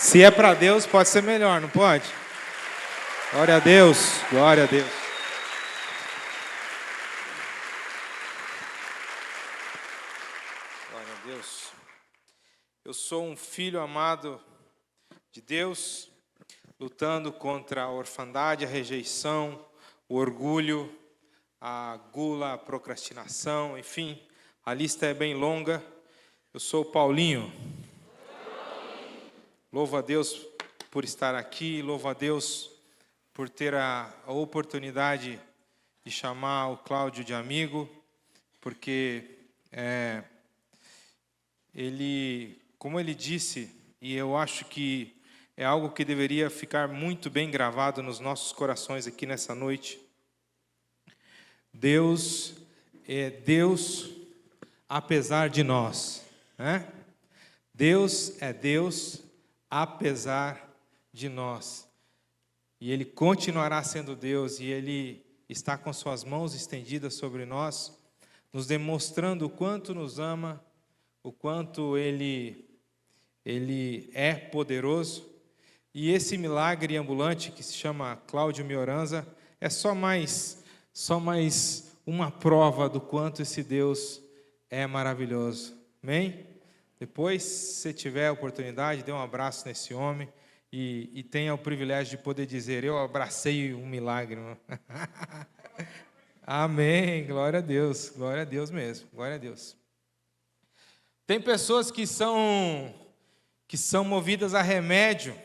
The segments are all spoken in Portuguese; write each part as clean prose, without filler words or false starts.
Se é para Deus, pode ser melhor, não pode? Glória a Deus, glória a Deus. Glória a Deus. Eu sou um filho amado de Deus, lutando contra a orfandade, a rejeição, o orgulho, a gula, a procrastinação, enfim, a lista é bem longa. Eu sou o Paulinho. Louvo a Deus por estar aqui, louvo a Deus por ter a oportunidade de chamar o Cláudio de amigo, porque ele, como ele disse, e eu acho que é algo que deveria ficar muito bem gravado nos nossos corações aqui nessa noite. Deus é Deus apesar de nós, né? Deus é Deus apesar de nós. E Ele continuará sendo Deus, e Ele está com suas mãos estendidas sobre nós, nos demonstrando o quanto nos ama, o quanto Ele é poderoso. E esse milagre ambulante que se chama Cláudio Mioranza é só mais uma prova do quanto esse Deus é maravilhoso. Amém? Depois, se tiver a oportunidade, dê um abraço nesse homem e tenha o privilégio de poder dizer: eu abracei um milagre. Amém, glória a Deus mesmo, glória a Deus. Tem pessoas que são movidas a remédio.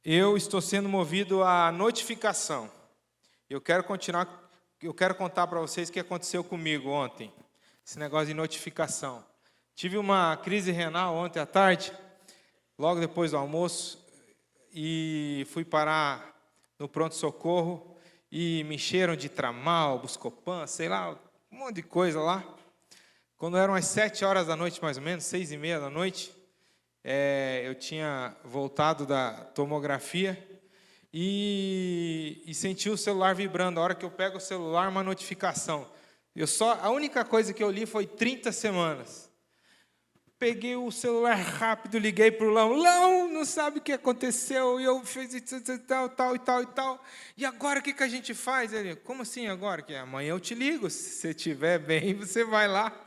Eu estou sendo movido a notificação. Eu quero contar para vocês o que aconteceu comigo ontem, esse negócio de notificação. Tive uma crise renal ontem à tarde, logo depois do almoço, e fui parar no pronto-socorro e me encheram de Tramal, Buscopan, sei lá, um monte de coisa lá. Quando eram as 7 horas da noite, mais ou menos, 6h30 da noite, eu tinha voltado da tomografia e senti o celular vibrando. A hora que eu pego o celular, uma notificação. A única coisa que eu li foi 30 semanas. Peguei o celular rápido, liguei para o Lão. Lão, não sabe o que aconteceu? E eu fiz tal. E agora o que a gente faz? Ele, como assim agora? Que amanhã eu te ligo, se você estiver bem, você vai lá.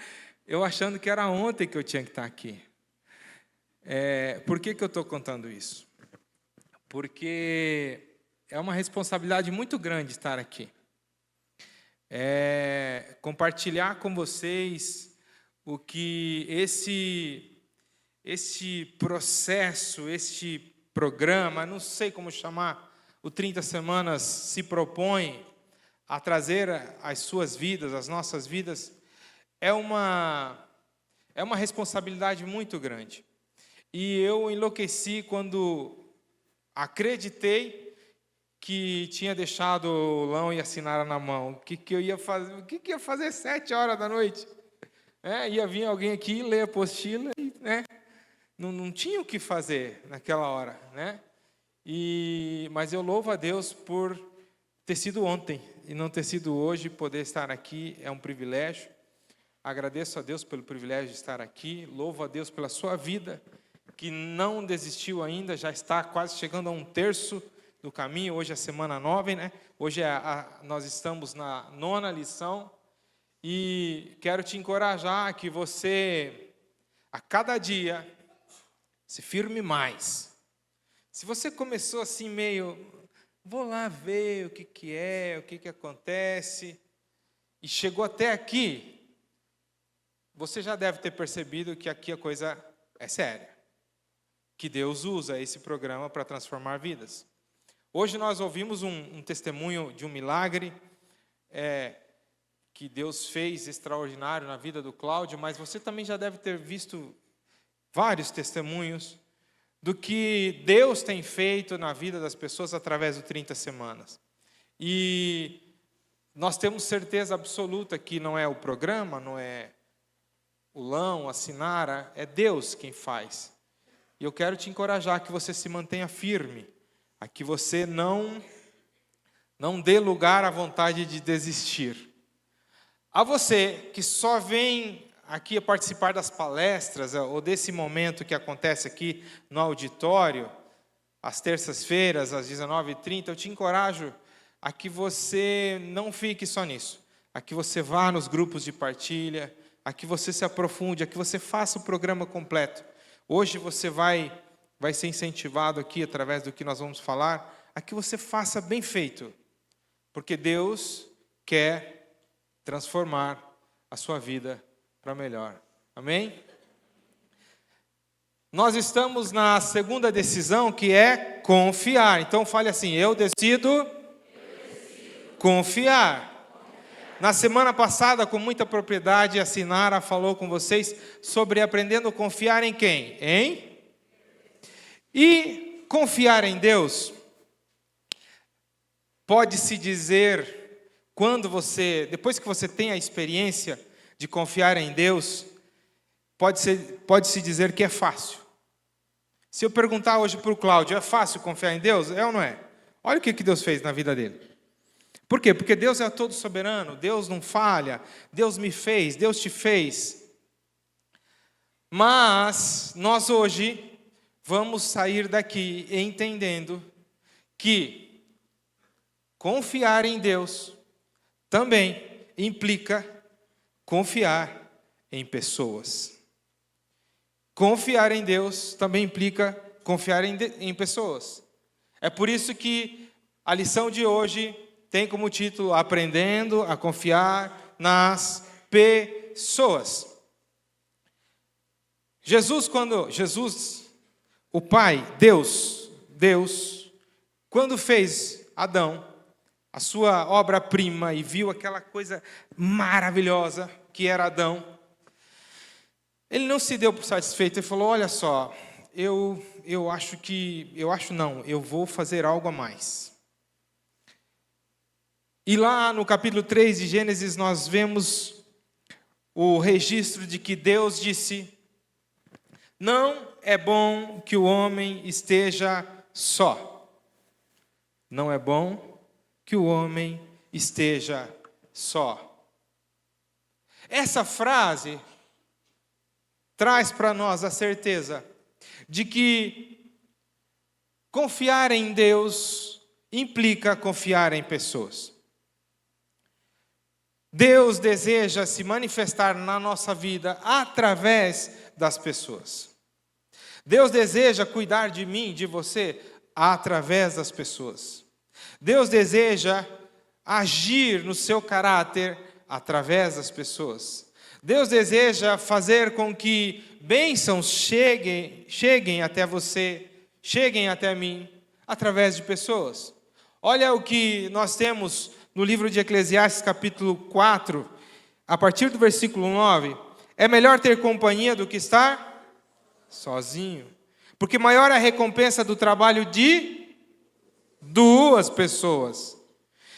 Eu achando que era ontem que eu tinha que estar aqui. Por que eu estou contando isso? Porque é uma responsabilidade muito grande estar aqui. Compartilhar com vocês o que esse processo, este programa, não sei como chamar, o 30 Semanas se propõe a trazer às suas vidas, às nossas vidas, é uma responsabilidade muito grande. E eu enlouqueci quando acreditei que tinha deixado o Lão e a Sinara na mão. O que eu ia fazer? O que ia fazer 7 horas da noite? Ia vir alguém aqui, ler a apostila, e, não tinha o que fazer naquela hora. Mas eu louvo a Deus por ter sido ontem e não ter sido hoje. Poder estar aqui é um privilégio. Agradeço a Deus pelo privilégio de estar aqui. Louvo a Deus pela sua vida, que não desistiu ainda, já está quase chegando a 1/3 do caminho. Hoje é a semana 9, Hoje nós estamos na 9ª lição. E quero te encorajar que você, a cada dia, se firme mais. Se você começou assim meio, vou lá ver o que acontece, e chegou até aqui, você já deve ter percebido que aqui a coisa é séria. Que Deus usa esse programa para transformar vidas. Hoje nós ouvimos um testemunho de um milagre, que Deus fez extraordinário na vida do Cláudio, mas você também já deve ter visto vários testemunhos do que Deus tem feito na vida das pessoas através do 30 Semanas. E nós temos certeza absoluta que não é o programa, não é o Lão, a Sinara, é Deus quem faz. E eu quero te encorajar que você se mantenha firme, a que você não dê lugar à vontade de desistir. A você que só vem aqui a participar das palestras ou desse momento que acontece aqui no auditório, às terças-feiras, às 19h30, eu te encorajo a que você não fique só nisso, a que você vá nos grupos de partilha, a que você se aprofunde, a que você faça o programa completo. Hoje você vai ser incentivado aqui, através do que nós vamos falar, a que você faça bem feito, porque Deus quer transformar a sua vida para melhor. Amém? Nós estamos na segunda decisão, que é confiar. Então fale assim: eu decido confiar. Na semana passada, com muita propriedade, a Sinara falou com vocês sobre aprendendo a confiar em quem? E confiar em Deus, pode-se dizer, depois que você tem a experiência de confiar em Deus, pode-se dizer que é fácil. Se eu perguntar hoje para o Cláudio, é fácil confiar em Deus? É ou não é? Olha o que Deus fez na vida dele. Por quê? Porque Deus é todo soberano, Deus não falha, Deus me fez, Deus te fez. Mas nós hoje vamos sair daqui entendendo que confiar em Deus também implica confiar em pessoas. Confiar em Deus também implica confiar em pessoas. É por isso que a lição de hoje tem como título Aprendendo a Confiar nas Pessoas. Jesus, o Pai, Deus, quando fez Adão, a sua obra-prima, e viu aquela coisa maravilhosa que era Adão, ele não se deu por satisfeito, ele falou: olha só, eu vou fazer algo a mais. E lá no capítulo 3 de Gênesis nós vemos o registro de que Deus disse: não é bom que o homem esteja só. Não é bom que o homem esteja só. Essa frase traz para nós a certeza de que confiar em Deus implica confiar em pessoas. Deus deseja se manifestar na nossa vida através das pessoas. Deus deseja cuidar de mim, de você, através das pessoas. Deus deseja agir no seu caráter através das pessoas. Deus deseja fazer com que bênçãos cheguem até você, cheguem até mim, através de pessoas. Olha o que nós temos no livro de Eclesiastes, capítulo 4, a partir do versículo 9. É melhor ter companhia do que estar sozinho, porque maior é a recompensa do trabalho de duas pessoas.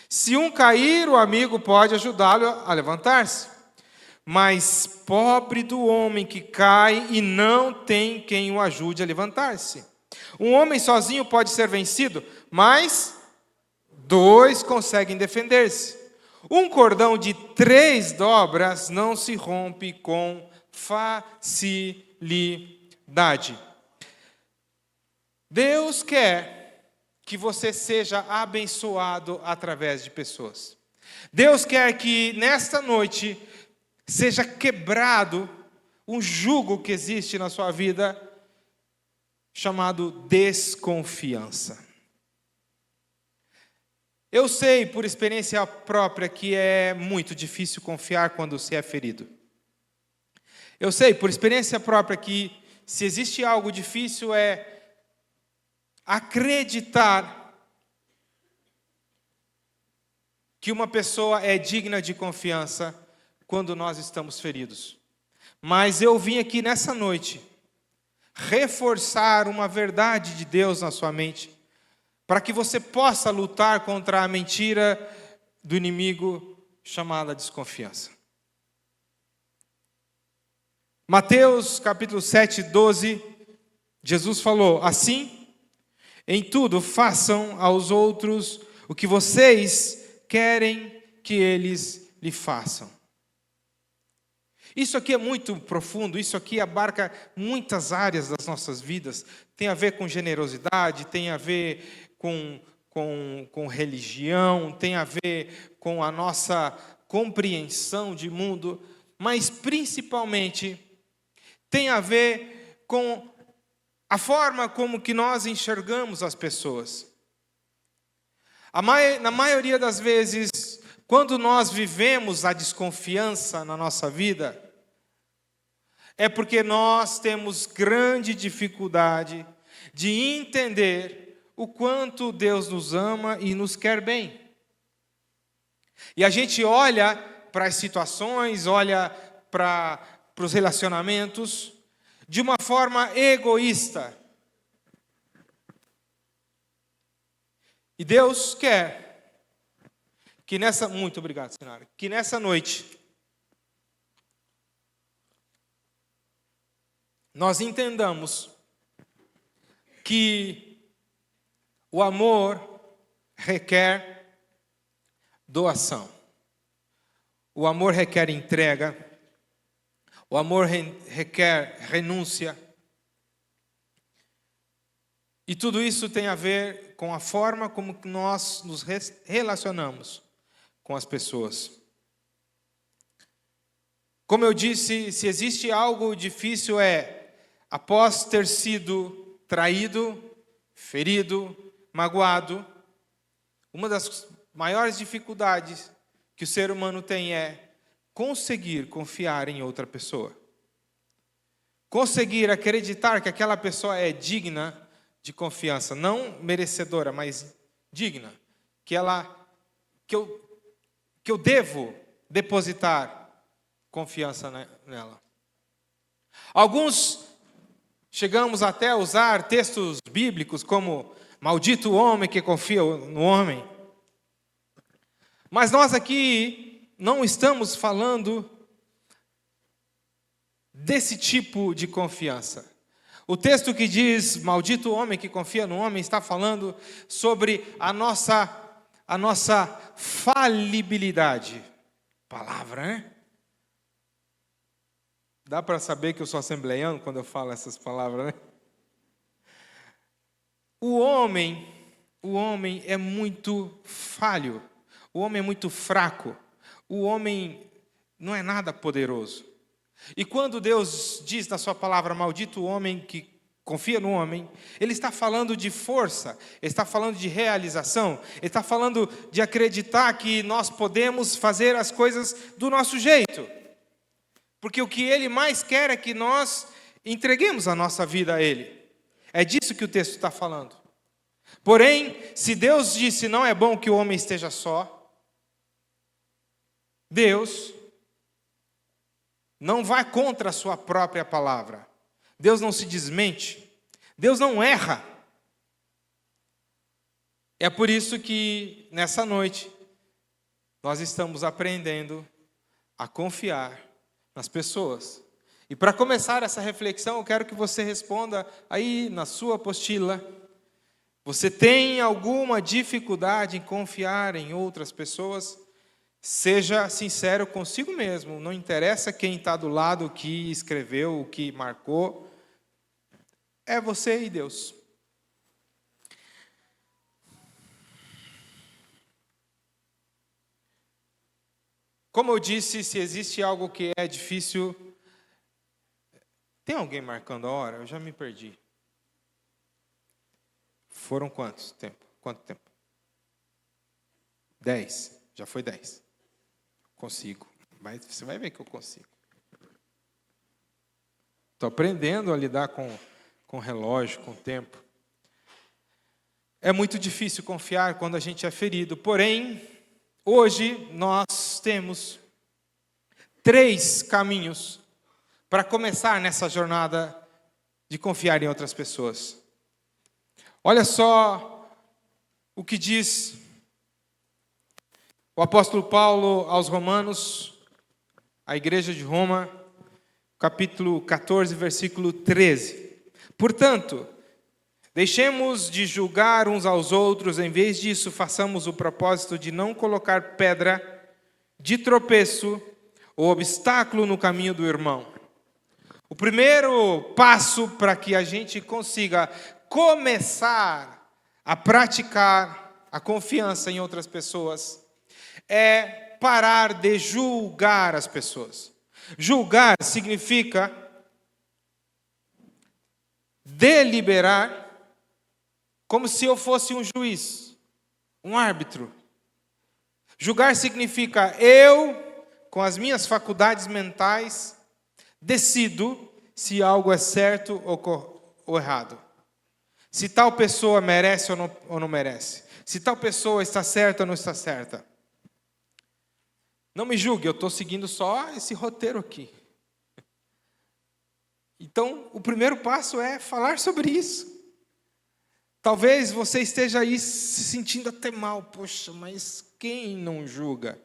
Se um cair, o amigo pode ajudá-lo a levantar-se. Mas pobre do homem que cai e não tem quem o ajude a levantar-se. Um homem sozinho pode ser vencido, mas dois conseguem defender-se. Um cordão de 3 dobras não se rompe com facilidade. Deus quer que você seja abençoado através de pessoas. Deus quer que nesta noite seja quebrado um jugo que existe na sua vida, chamado desconfiança. Eu sei por experiência própria que é muito difícil confiar quando se é ferido. Eu sei por experiência própria que se existe algo difícil é acreditar que uma pessoa é digna de confiança quando nós estamos feridos. Mas eu vim aqui nessa noite reforçar uma verdade de Deus na sua mente, para que você possa lutar contra a mentira do inimigo chamada desconfiança. Mateus capítulo 7, 12, Jesus falou: assim, em tudo façam aos outros o que vocês querem que eles lhe façam. Isso aqui é muito profundo, isso aqui abarca muitas áreas das nossas vidas. Tem a ver com generosidade, tem a ver com religião, tem a ver com a nossa compreensão de mundo, mas principalmente tem a ver com a forma como que nós enxergamos as pessoas. Na maioria das vezes, quando nós vivemos a desconfiança na nossa vida, é porque nós temos grande dificuldade de entender o quanto Deus nos ama e nos quer bem. E a gente olha para as situações, olha para os relacionamentos de uma forma egoísta. E Deus quer que muito obrigado, Senhora, que nessa noite nós entendamos que o amor requer doação. O amor requer entrega. O amor requer renúncia. E tudo isso tem a ver com a forma como nós nos relacionamos com as pessoas. Como eu disse, se existe algo difícil após ter sido traído, ferido, magoado, uma das maiores dificuldades que o ser humano tem é conseguir confiar em outra pessoa. Conseguir acreditar que aquela pessoa é digna de confiança, não merecedora, mas digna, que eu devo depositar confiança nela. Alguns chegamos até a usar textos bíblicos como maldito o homem que confia no homem. Mas nós aqui não estamos falando desse tipo de confiança. O texto que diz, maldito o homem que confia no homem, está falando sobre a nossa falibilidade. Palavra, né? Dá para saber que eu sou assembleiano quando eu falo essas palavras, né? O homem é muito falho. O homem é muito fraco. O homem não é nada poderoso. E quando Deus diz na sua palavra, maldito o homem que confia no homem, Ele está falando de força, Ele está falando de realização, Ele está falando de acreditar que nós podemos fazer as coisas do nosso jeito. Porque o que Ele mais quer é que nós entreguemos a nossa vida a Ele. É disso que o texto está falando. Porém, se Deus disse não é bom que o homem esteja só, Deus não vai contra a sua própria palavra. Deus não se desmente. Deus não erra. É por isso que, nessa noite, nós estamos aprendendo a confiar nas pessoas. E para começar essa reflexão, eu quero que você responda aí na sua apostila. Você tem alguma dificuldade em confiar em outras pessoas? Seja sincero consigo mesmo, não interessa quem está do lado, o que escreveu, o que marcou, é você e Deus. Como eu disse, se existe algo que é difícil, tem alguém marcando a hora? Eu já me perdi. Foram quanto tempo? 10, já foi 10. Consigo, mas você vai ver que eu consigo. Estou aprendendo a lidar com relógio, com tempo. É muito difícil confiar quando a gente é ferido, porém, hoje nós temos 3 caminhos para começar nessa jornada de confiar em outras pessoas. Olha só o que diz o apóstolo Paulo aos Romanos, a igreja de Roma, capítulo 14, versículo 13. Portanto, deixemos de julgar uns aos outros, em vez disso, façamos o propósito de não colocar pedra de tropeço o obstáculo no caminho do irmão. O primeiro passo para que a gente consiga começar a praticar a confiança em outras pessoas é parar de julgar as pessoas. Julgar significa deliberar como se eu fosse um juiz, um árbitro. Julgar significa eu, com as minhas faculdades mentais, decido se algo é certo ou errado. Se tal pessoa merece ou não merece. Se tal pessoa está certa ou não está certa. Não me julgue, eu estou seguindo só esse roteiro aqui. Então, o primeiro passo é falar sobre isso. Talvez você esteja aí se sentindo até mal. Poxa, mas quem não julga?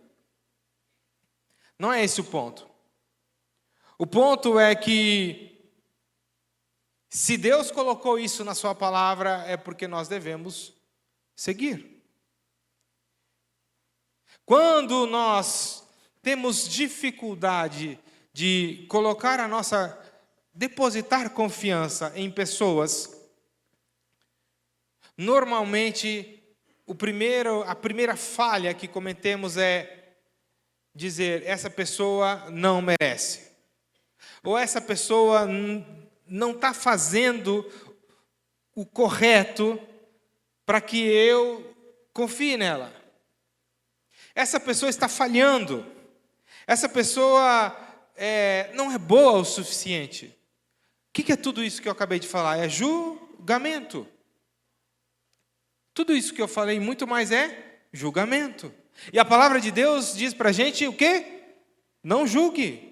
Não é esse o ponto. O ponto é que, se Deus colocou isso na sua palavra, é porque nós devemos seguir. Quando nós temos dificuldade de depositar confiança em pessoas, normalmente a primeira falha que cometemos é dizer: essa pessoa não merece. Ou essa pessoa não está fazendo o correto para que eu confie nela. Essa pessoa está falhando. Essa pessoa não é boa o suficiente. O que é tudo isso que eu acabei de falar? É julgamento. Tudo isso que eu falei, muito mais é julgamento. E a palavra de Deus diz para a gente o quê? Não julgue.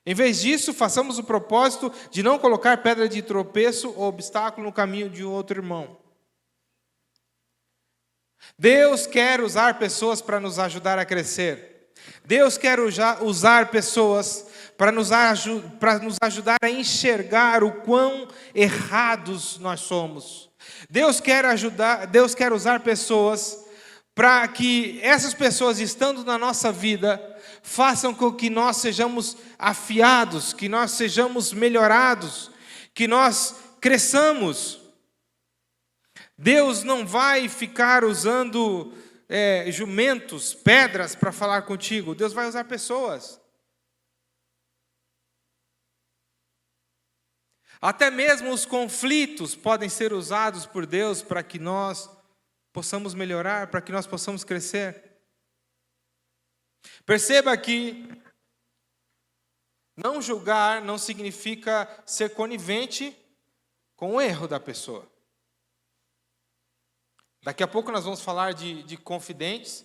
Em vez disso, façamos o propósito de não colocar pedra de tropeço ou obstáculo no caminho de um outro irmão. Deus quer usar pessoas para nos ajudar a crescer. Deus quer usar pessoas para nos ajudar a enxergar o quão errados nós somos. Deus quer usar pessoas para que essas pessoas, estando na nossa vida, façam com que nós sejamos afiados, que nós sejamos melhorados, que nós cresçamos. Deus não vai ficar usando jumentos, pedras para falar contigo. Deus vai usar pessoas. Até mesmo os conflitos podem ser usados por Deus para que nós possamos melhorar, para que nós possamos crescer. Perceba que não julgar não significa ser conivente com o erro da pessoa. Daqui a pouco nós vamos falar de confidentes,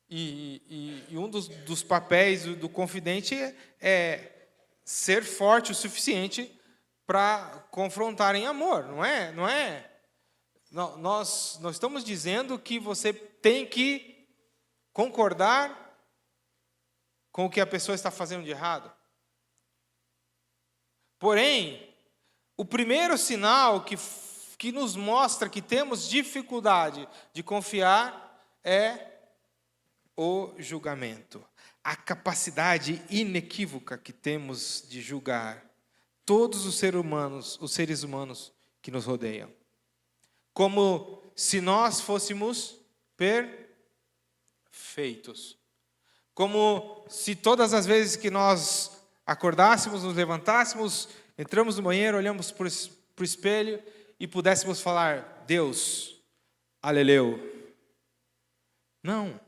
e um dos papéis do confidente é ser forte o suficiente para confrontar em amor, não é? Nós estamos dizendo que você tem que concordar com o que a pessoa está fazendo de errado. Porém, o primeiro sinal que nos mostra que temos dificuldade de confiar é o julgamento. A capacidade inequívoca que temos de julgar todos os seres humanos que nos rodeiam. Como se nós fôssemos perfeitos. Como se todas as vezes que nós acordássemos, nos levantássemos, entramos no banheiro, olhamos para o espelho e pudéssemos falar: Deus, aleleu. Não.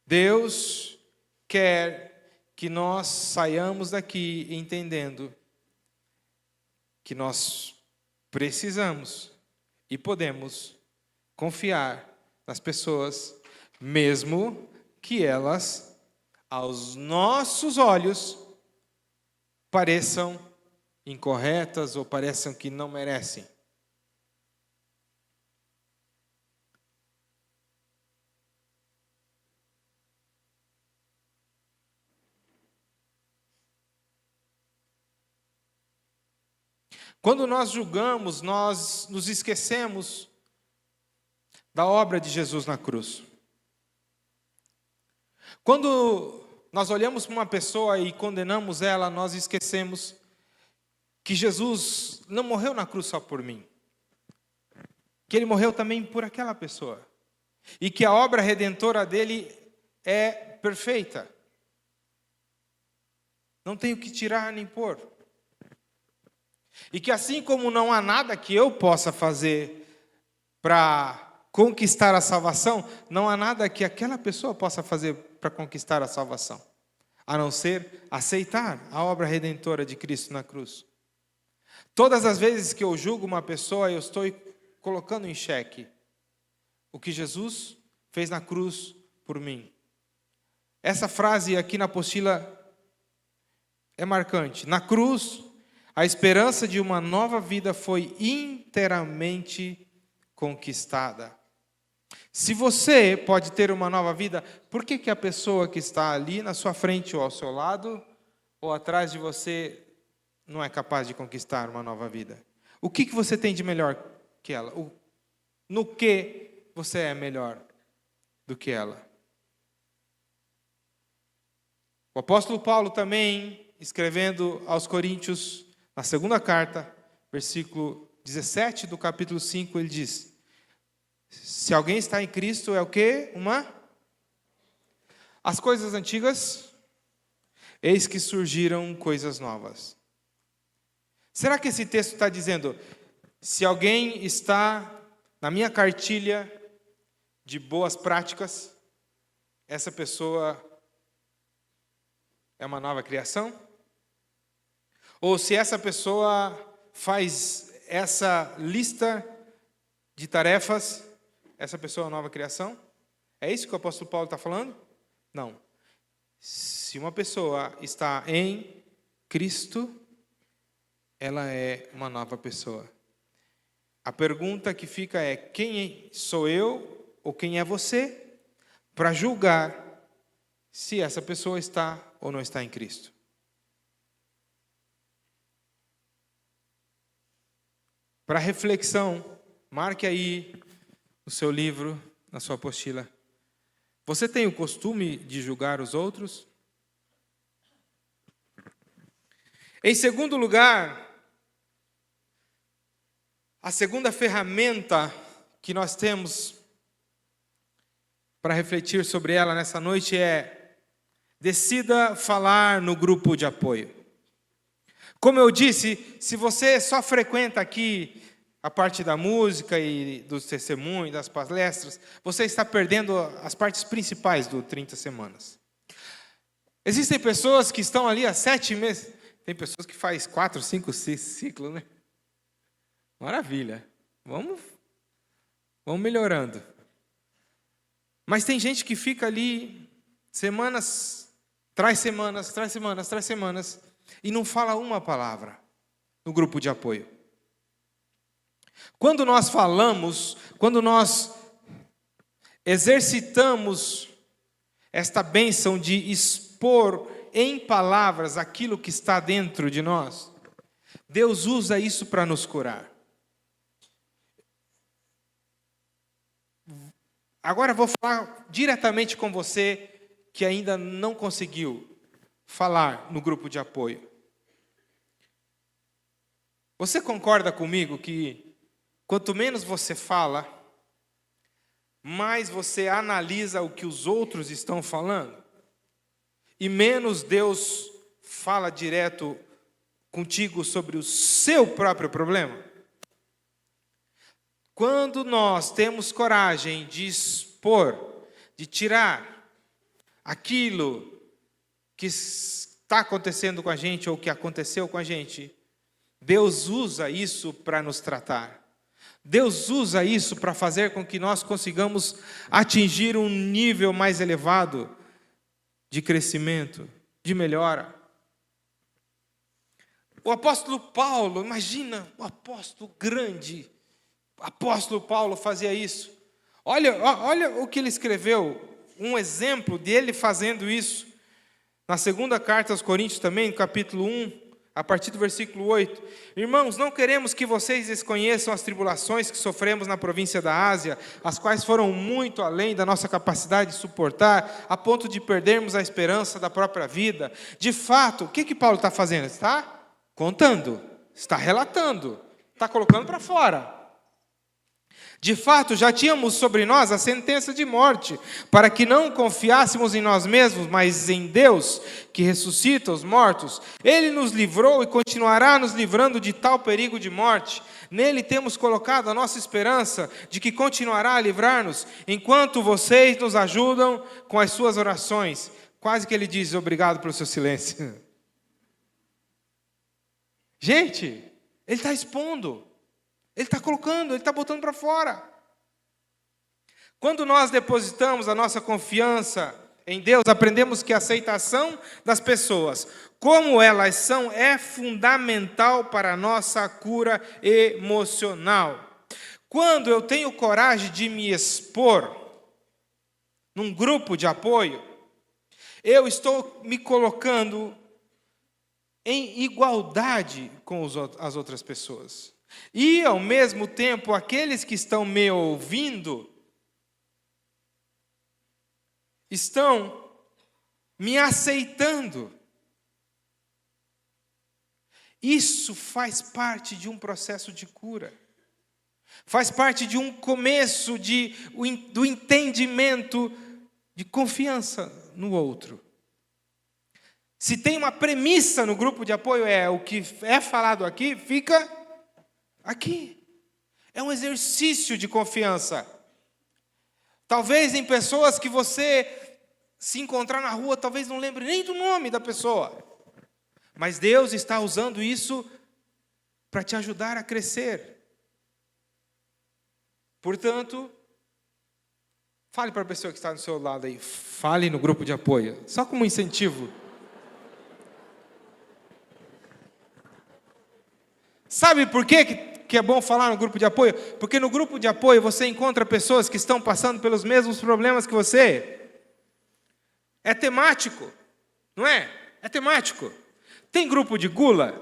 Deus quer que nós saiamos daqui entendendo que nós precisamos e podemos confiar nas pessoas, mesmo que elas, aos nossos olhos, pareçam incorretas ou pareçam que não merecem. Quando nós julgamos, nós nos esquecemos da obra de Jesus na cruz. Quando nós olhamos para uma pessoa e condenamos ela, nós esquecemos que Jesus não morreu na cruz só por mim, que Ele morreu também por aquela pessoa, e que a obra redentora dele é perfeita. Não tenho que tirar nem pôr. E que assim como não há nada que eu possa fazer para conquistar a salvação, não há nada que aquela pessoa possa fazer para conquistar a salvação, a não ser aceitar a obra redentora de Cristo na cruz. Todas as vezes que eu julgo uma pessoa, eu estou colocando em xeque o que Jesus fez na cruz por mim. Essa frase aqui na apostila é marcante. Na cruz, a esperança de uma nova vida foi inteiramente conquistada. Se você pode ter uma nova vida, por que a pessoa que está ali na sua frente ou ao seu lado ou atrás de você não é capaz de conquistar uma nova vida? O que você tem de melhor que ela? No que você é melhor do que ela? O apóstolo Paulo também, escrevendo aos Coríntios, na segunda carta, versículo 17 do capítulo 5, ele diz: se alguém está em Cristo, é o quê? As coisas antigas, eis que surgiram coisas novas. Será que esse texto está dizendo, se alguém está na minha cartilha de boas práticas, essa pessoa é uma nova criação? Ou se essa pessoa faz essa lista de tarefas, essa pessoa é uma nova criação? É isso que o apóstolo Paulo está falando? Não. Se uma pessoa está em Cristo, ela é uma nova pessoa. A pergunta que fica é, quem sou eu ou quem é você para julgar se essa pessoa está ou não está em Cristo? Para reflexão, marque aí no seu livro, na sua apostila. Você tem o costume de julgar os outros? Em segundo lugar, a segunda ferramenta que nós temos para refletir sobre ela nessa noite é: decida falar no grupo de apoio. Como eu disse, se você só frequenta aqui a parte da música e dos testemunhos, das palestras, você está perdendo as partes principais do 30 Semanas. Existem pessoas que estão ali há 7 meses, tem pessoas que fazem 4, 5, 6 ciclos, né? Maravilha, vamos melhorando. Mas tem gente que fica ali semanas, traz semanas, e não fala uma palavra no grupo de apoio. Quando nós falamos, quando nós exercitamos esta bênção de expor em palavras aquilo que está dentro de nós, Deus usa isso para nos curar. Agora vou falar diretamente com você que ainda não conseguiu falar no grupo de apoio. Você concorda comigo que quanto menos você fala, mais você analisa o que os outros estão falando? E menos Deus fala direto contigo sobre o seu próprio problema? Quando nós temos coragem de expor, de tirar aquilo que está acontecendo com a gente ou que aconteceu com a gente, Deus usa isso para nos tratar. Deus usa isso para fazer com que nós consigamos atingir um nível mais elevado de crescimento, de melhora. O apóstolo Paulo, imagina, o apóstolo grande, o apóstolo Paulo fazia isso. Olha o que ele escreveu, um exemplo dele fazendo isso. Na segunda carta aos Coríntios também, no capítulo 1, a partir do versículo 8. Irmãos, não queremos que vocês desconheçam as tribulações que sofremos na província da Ásia, as quais foram muito além da nossa capacidade de suportar, a ponto de perdermos a esperança da própria vida. De fato, o que Paulo está fazendo? Está contando, está relatando, está colocando para fora. De fato, já tínhamos sobre nós a sentença de morte, para que não confiássemos em nós mesmos, mas em Deus, que ressuscita os mortos. Ele nos livrou e continuará nos livrando de tal perigo de morte. Nele temos colocado a nossa esperança de que continuará a livrar-nos, enquanto vocês nos ajudam com as suas orações. Quase que ele diz, obrigado pelo seu silêncio. Gente, ele está expondo. Ele está colocando, ele está botando para fora. Quando nós depositamos a nossa confiança em Deus, aprendemos que a aceitação das pessoas, como elas são, é fundamental para a nossa cura emocional. Quando eu tenho coragem de me expor num grupo de apoio, eu estou me colocando em igualdade com as outras pessoas. E, ao mesmo tempo, aqueles que estão me ouvindo estão me aceitando. Isso faz parte de um processo de cura. Faz parte de um começo do entendimento de confiança no outro. Se tem uma premissa no grupo de apoio, o que é falado aqui, fica aqui. É um exercício de confiança. Talvez em pessoas que você se encontrar na rua, talvez não lembre nem do nome da pessoa. Mas Deus está usando isso para te ajudar a crescer. Portanto, fale para a pessoa que está do seu lado aí. Fale no grupo de apoio. Só como incentivo. Sabe por que é bom falar no grupo de apoio? Porque no grupo de apoio você encontra pessoas que estão passando pelos mesmos problemas que você. É temático, não é? É temático. Tem grupo de gula?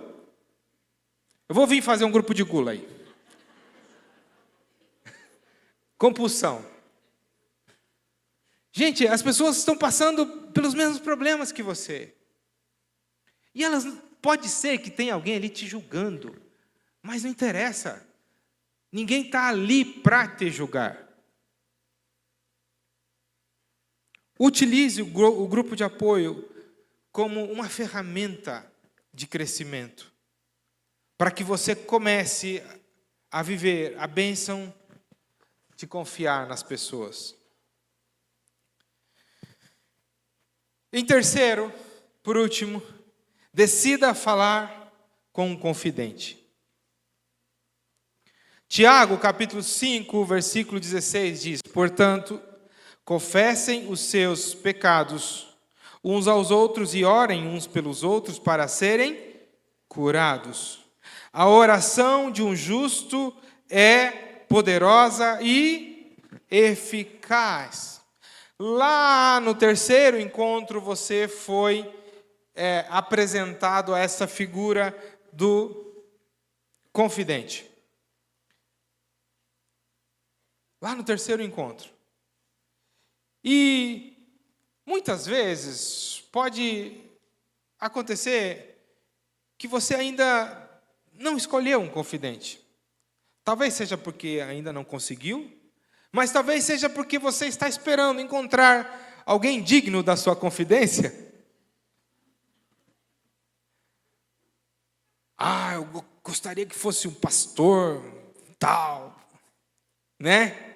Eu vou vir fazer um grupo de gula aí. Compulsão. Gente, as pessoas estão passando pelos mesmos problemas que você. E elas, pode ser que tenha alguém ali te julgando. Mas não interessa. Ninguém está ali para te julgar. Utilize o grupo de apoio como uma ferramenta de crescimento. Para que você comece a viver a bênção de confiar nas pessoas. Em terceiro, por último, decida falar com um confidente. Tiago, capítulo 5, versículo 16, diz: portanto, confessem os seus pecados uns aos outros e orem uns pelos outros para serem curados. A oração de um justo é poderosa e eficaz. Lá no terceiro encontro, você foi apresentado a essa figura do confidente. Lá no terceiro encontro. E muitas vezes pode acontecer que você ainda não escolheu um confidente. Talvez seja porque ainda não conseguiu, mas talvez seja porque você está esperando encontrar alguém digno da sua confidência. Eu gostaria que fosse um pastor, tal, né?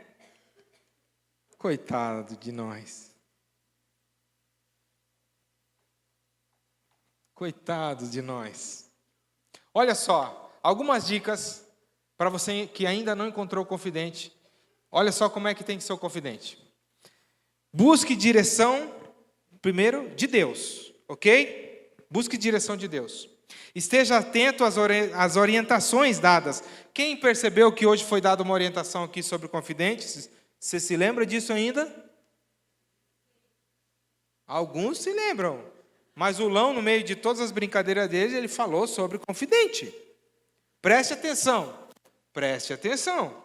Coitado de nós. Coitado de nós. Olha só, algumas dicas para você que ainda não encontrou o confidente. Olha só como é que tem que ser o confidente. Busque direção, primeiro, de Deus, ok? Busque direção de Deus. Esteja atento às orientações dadas. Quem percebeu que hoje foi dada uma orientação aqui sobre confidentes? Você se lembra disso ainda? Alguns se lembram. Mas o Lão, no meio de todas as brincadeiras dele, ele falou sobre confidente. Preste atenção. Preste atenção.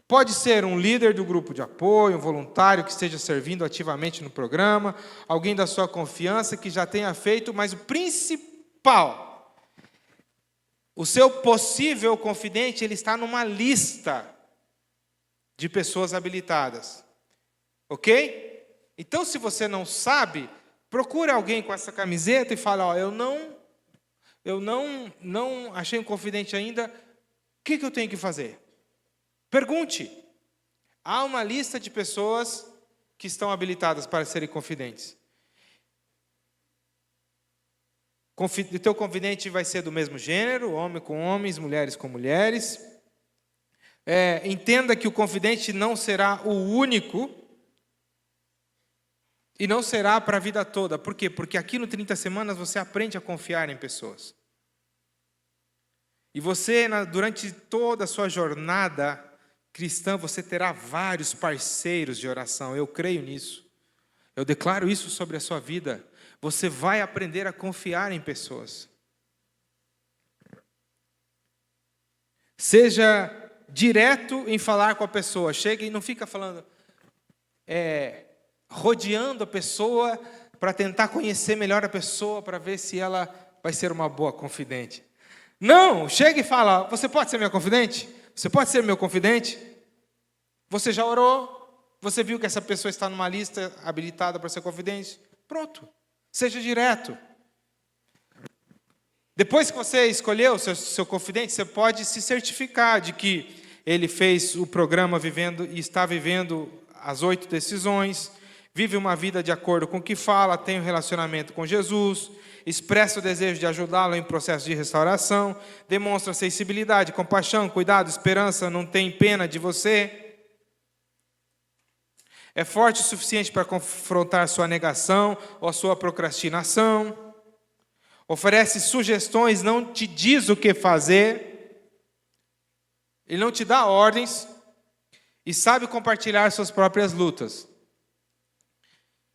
Pode ser um líder do grupo de apoio, um voluntário que esteja servindo ativamente no programa, alguém da sua confiança que já tenha feito, mas o principal, o seu possível confidente, ele está numa lista de pessoas habilitadas. Ok? Então, se você não sabe, procure alguém com essa camiseta e fale, ó, eu não achei um confidente ainda, o que eu tenho que fazer? Pergunte. Há uma lista de pessoas que estão habilitadas para serem confidentes. O teu confidente vai ser do mesmo gênero, homem com homens, mulheres com mulheres. Entenda que o confidente não será o único e não será para a vida toda. Por quê? Porque aqui no 30 Semanas você aprende a confiar em pessoas. E você, durante toda a sua jornada cristã, você terá vários parceiros de oração. Eu creio nisso. Eu declaro isso sobre a sua vida. Você vai aprender a confiar em pessoas. Seja direto em falar com a pessoa. Chega e não fica falando, rodeando a pessoa para tentar conhecer melhor a pessoa, para ver se ela vai ser uma boa confidente. Não, chega e fala, você pode ser meu confidente? Você pode ser meu confidente? Você já orou? Você viu que essa pessoa está numa lista habilitada para ser confidente? Pronto, seja direto. Depois que você escolheu o seu confidente, você pode se certificar de que ele fez o programa vivendo e está vivendo as 8 decisões, vive uma vida de acordo com o que fala, tem um relacionamento com Jesus, expressa o desejo de ajudá-lo em processo de restauração, demonstra sensibilidade, compaixão, cuidado, esperança, não tem pena de você. É forte o suficiente para confrontar sua negação ou a sua procrastinação. Oferece sugestões, não te diz o que fazer. Ele não te dá ordens e sabe compartilhar suas próprias lutas.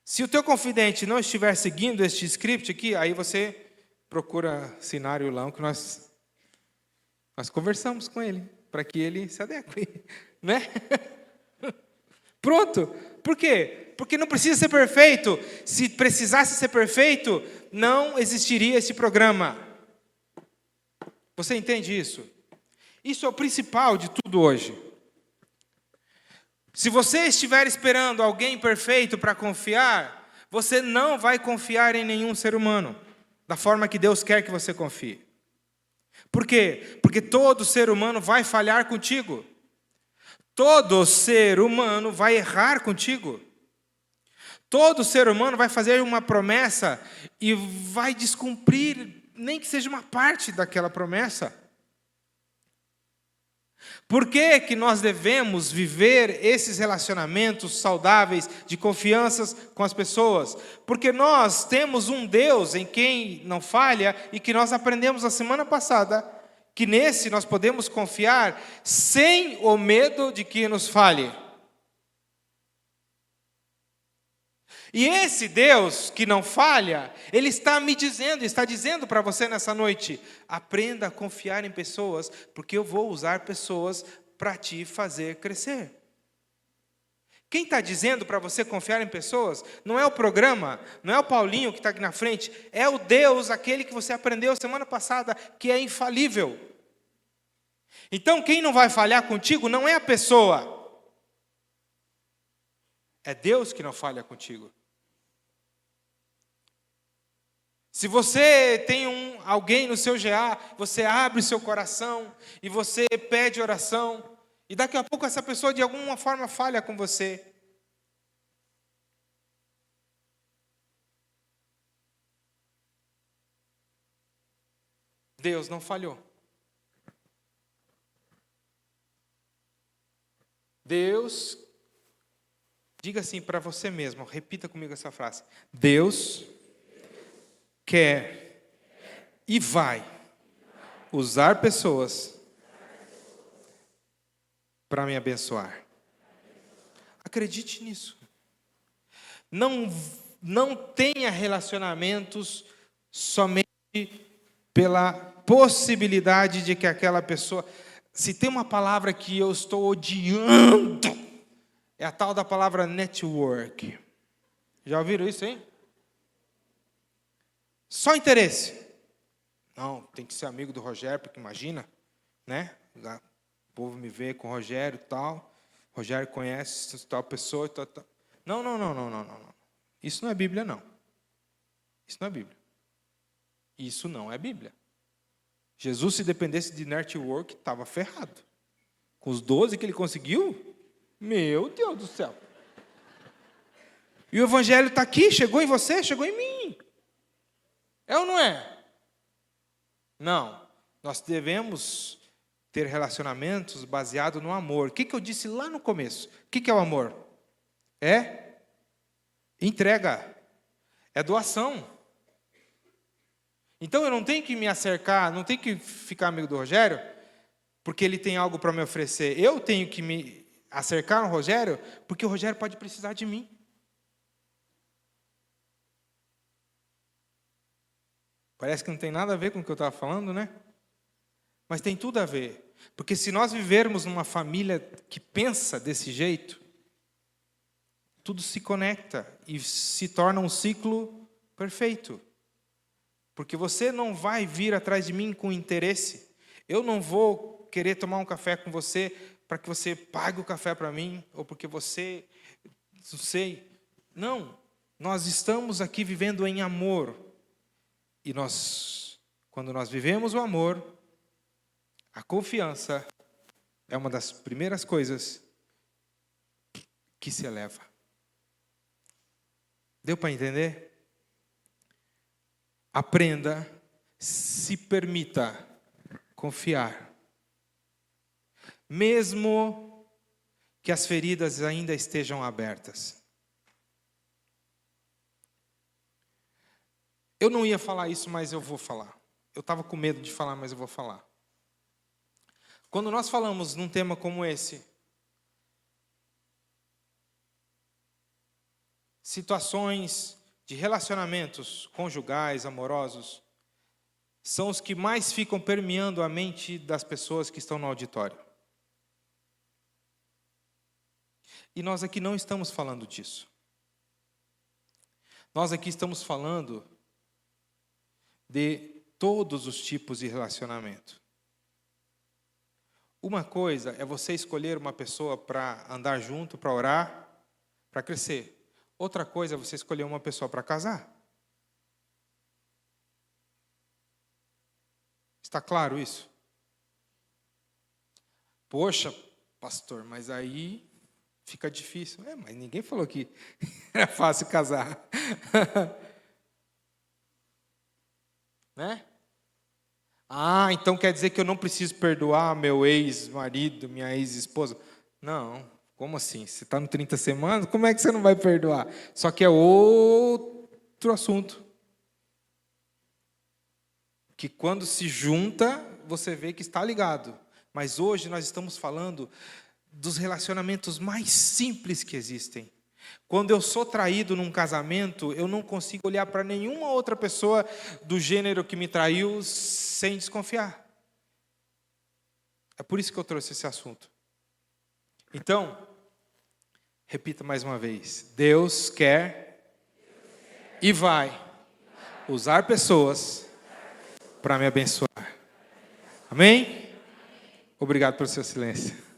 Se o teu confidente não estiver seguindo este script aqui, aí você procura Sinário e Lão, que nós conversamos com ele, para que ele se adeque, né? Pronto. Por quê? Porque não precisa ser perfeito. Se precisasse ser perfeito, não existiria esse programa. Você entende isso? Isso é o principal de tudo hoje. Se você estiver esperando alguém perfeito para confiar, você não vai confiar em nenhum ser humano, da forma que Deus quer que você confie. Por quê? Porque todo ser humano vai falhar contigo. Todo ser humano vai errar contigo. Todo ser humano vai fazer uma promessa e vai descumprir, nem que seja uma parte daquela promessa. Por que nós devemos viver esses relacionamentos saudáveis de confianças com as pessoas? Porque nós temos um Deus em quem não falha e que nós aprendemos a semana passada, que nesse nós podemos confiar sem o medo de que nos falhe. E esse Deus que não falha, Ele está me dizendo, está dizendo para você nessa noite, aprenda a confiar em pessoas, porque eu vou usar pessoas para te fazer crescer. Quem está dizendo para você confiar em pessoas, não é o programa, não é o Paulinho que está aqui na frente, é o Deus, aquele que você aprendeu semana passada, que é infalível. Então quem não vai falhar contigo não é a pessoa, é Deus que não falha contigo. Se você tem alguém no seu GA, você abre o seu coração e você pede oração, e daqui a pouco essa pessoa de alguma forma falha com você. Deus não falhou. Deus, diga assim para você mesmo, repita comigo essa frase. Deus quer e vai usar pessoas para me abençoar. Acredite nisso. Não não tenha relacionamentos somente pela possibilidade de que aquela pessoa... Se tem uma palavra que eu estou odiando, é a tal da palavra network. Já ouviram isso, hein? Só interesse. Não, tem que ser amigo do Rogério, porque imagina, né? O povo me vê com o Rogério e tal. O Rogério conhece tal pessoa e tal. Não. Isso não é Bíblia, não. Isso não é Bíblia. Isso não é Bíblia. Jesus, se dependesse de network, estava ferrado. Com os 12 que ele conseguiu, meu Deus do céu. E o Evangelho está aqui, chegou em você, chegou em mim. É ou não é? Não. Nós devemos ter relacionamentos baseados no amor. O que eu disse lá no começo? O que é o amor? É entrega. É doação. Então eu não tenho que me acercar, não tenho que ficar amigo do Rogério, porque ele tem algo para me oferecer. Eu tenho que me acercar no Rogério, porque o Rogério pode precisar de mim. Parece que não tem nada a ver com o que eu estava falando, né? Mas tem tudo a ver. Porque se nós vivermos numa família que pensa desse jeito, tudo se conecta e se torna um ciclo perfeito. Porque você não vai vir atrás de mim com interesse. Eu não vou querer tomar um café com você para que você pague o café para mim, ou porque você, não sei. Não, nós estamos aqui vivendo em amor. E quando nós vivemos o amor, a confiança é uma das primeiras coisas que se eleva. Deu para entender? Aprenda, se permita confiar. Mesmo que as feridas ainda estejam abertas. Eu não ia falar isso, mas eu vou falar. Eu estava com medo de falar, mas eu vou falar. Quando nós falamos num tema como esse, situações de relacionamentos conjugais, amorosos, são os que mais ficam permeando a mente das pessoas que estão no auditório. E nós aqui não estamos falando disso. Nós aqui estamos falando de todos os tipos de relacionamento. Uma coisa é você escolher uma pessoa para andar junto, para orar, para crescer. Outra coisa é você escolher uma pessoa para casar. Está claro isso? Poxa, pastor, mas aí fica difícil. Mas ninguém falou que era fácil casar. Né? Então quer dizer que eu não preciso perdoar meu ex-marido, minha ex-esposa? Não. Como assim? Você está no 30 semanas? Como é que você não vai perdoar? Só que é outro assunto. Que quando se junta, você vê que está ligado. Mas hoje nós estamos falando dos relacionamentos mais simples que existem. Quando eu sou traído num casamento, eu não consigo olhar para nenhuma outra pessoa do gênero que me traiu sem desconfiar. É por isso que eu trouxe esse assunto. Então, repita mais uma vez. Deus quer e vai usar pessoas para me abençoar. Amém? Obrigado pelo seu silêncio.